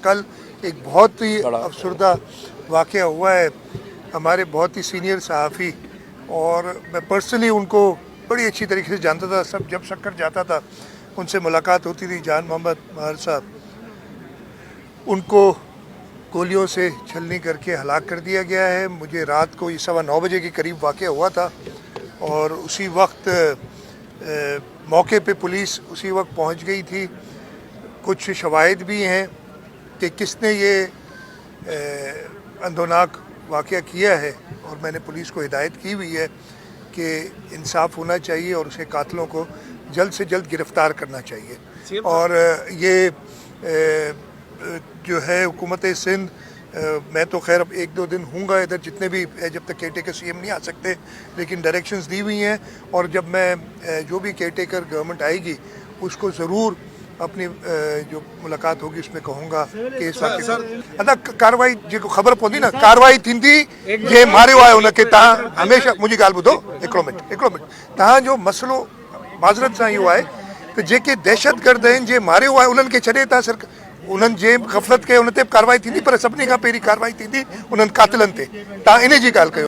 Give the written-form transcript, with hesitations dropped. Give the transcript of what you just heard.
कल एक बहुत ही अफसरदा वाक़या हुआ है। हमारे बहुत ही सीनियर सहाफ़ी और मैं पर्सनली उनको बड़ी अच्छी तरीके से जानता था। सब जब शक्कर जाता था उनसे मुलाकात होती थी। जान मोहम्मद महर साहब, उनको गोलियों से छलनी करके हलाक कर दिया गया है। मुझे रात को 9:15 बजे के करीब वाक़या हुआ था और उसी वक्त मौके पे पुलिस उसी वक्त पहुंच गई थी। कुछ शवाहिद भी हैं कि किसने ये अंदोनाक वाक़या किया है और मैंने पुलिस को हिदायत की हुई है कि इंसाफ होना चाहिए और उसे कातिलों को जल्द से जल्द गिरफ़्तार करना चाहिए। और ये जो है हुकूमत सिंध, मैं तो खैर अब 1-2 दिन हूँगा इधर, जितने भी जब तक केयर टेकर CM नहीं आ सकते, लेकिन डायरेक्शंस दी हुई हैं और जब मैं जो भी केयर टेकर गवर्नमेंट आएगी उसको ज़रूर अपनी जो मुलाकात होगी उसमें कहूँगा कि इस वाक़े कार्रवाई जेको ख़बर पवंदी न कार्रवाई थींदी जे मारियो आहे उनखे। तव्हां हमेशा मुंहिंजी ॻाल्हि ॿुधो, हिकिड़ो मिनट तव्हांजो मसइलो माज़रत सां इहो आहे त जेके दहशतगर्द आहिनि जे मारियो आहे उन्हनि खे छॾे तव्हां उन्हनि जे ग़फ़लत कई उन ते बि कार्रवाई थींदी, पर सभिनी खां पहिरीं कार्रवाई थींदी उन्हनि कातिलनि ते। तव्हां इन जी ॻाल्हि कयो।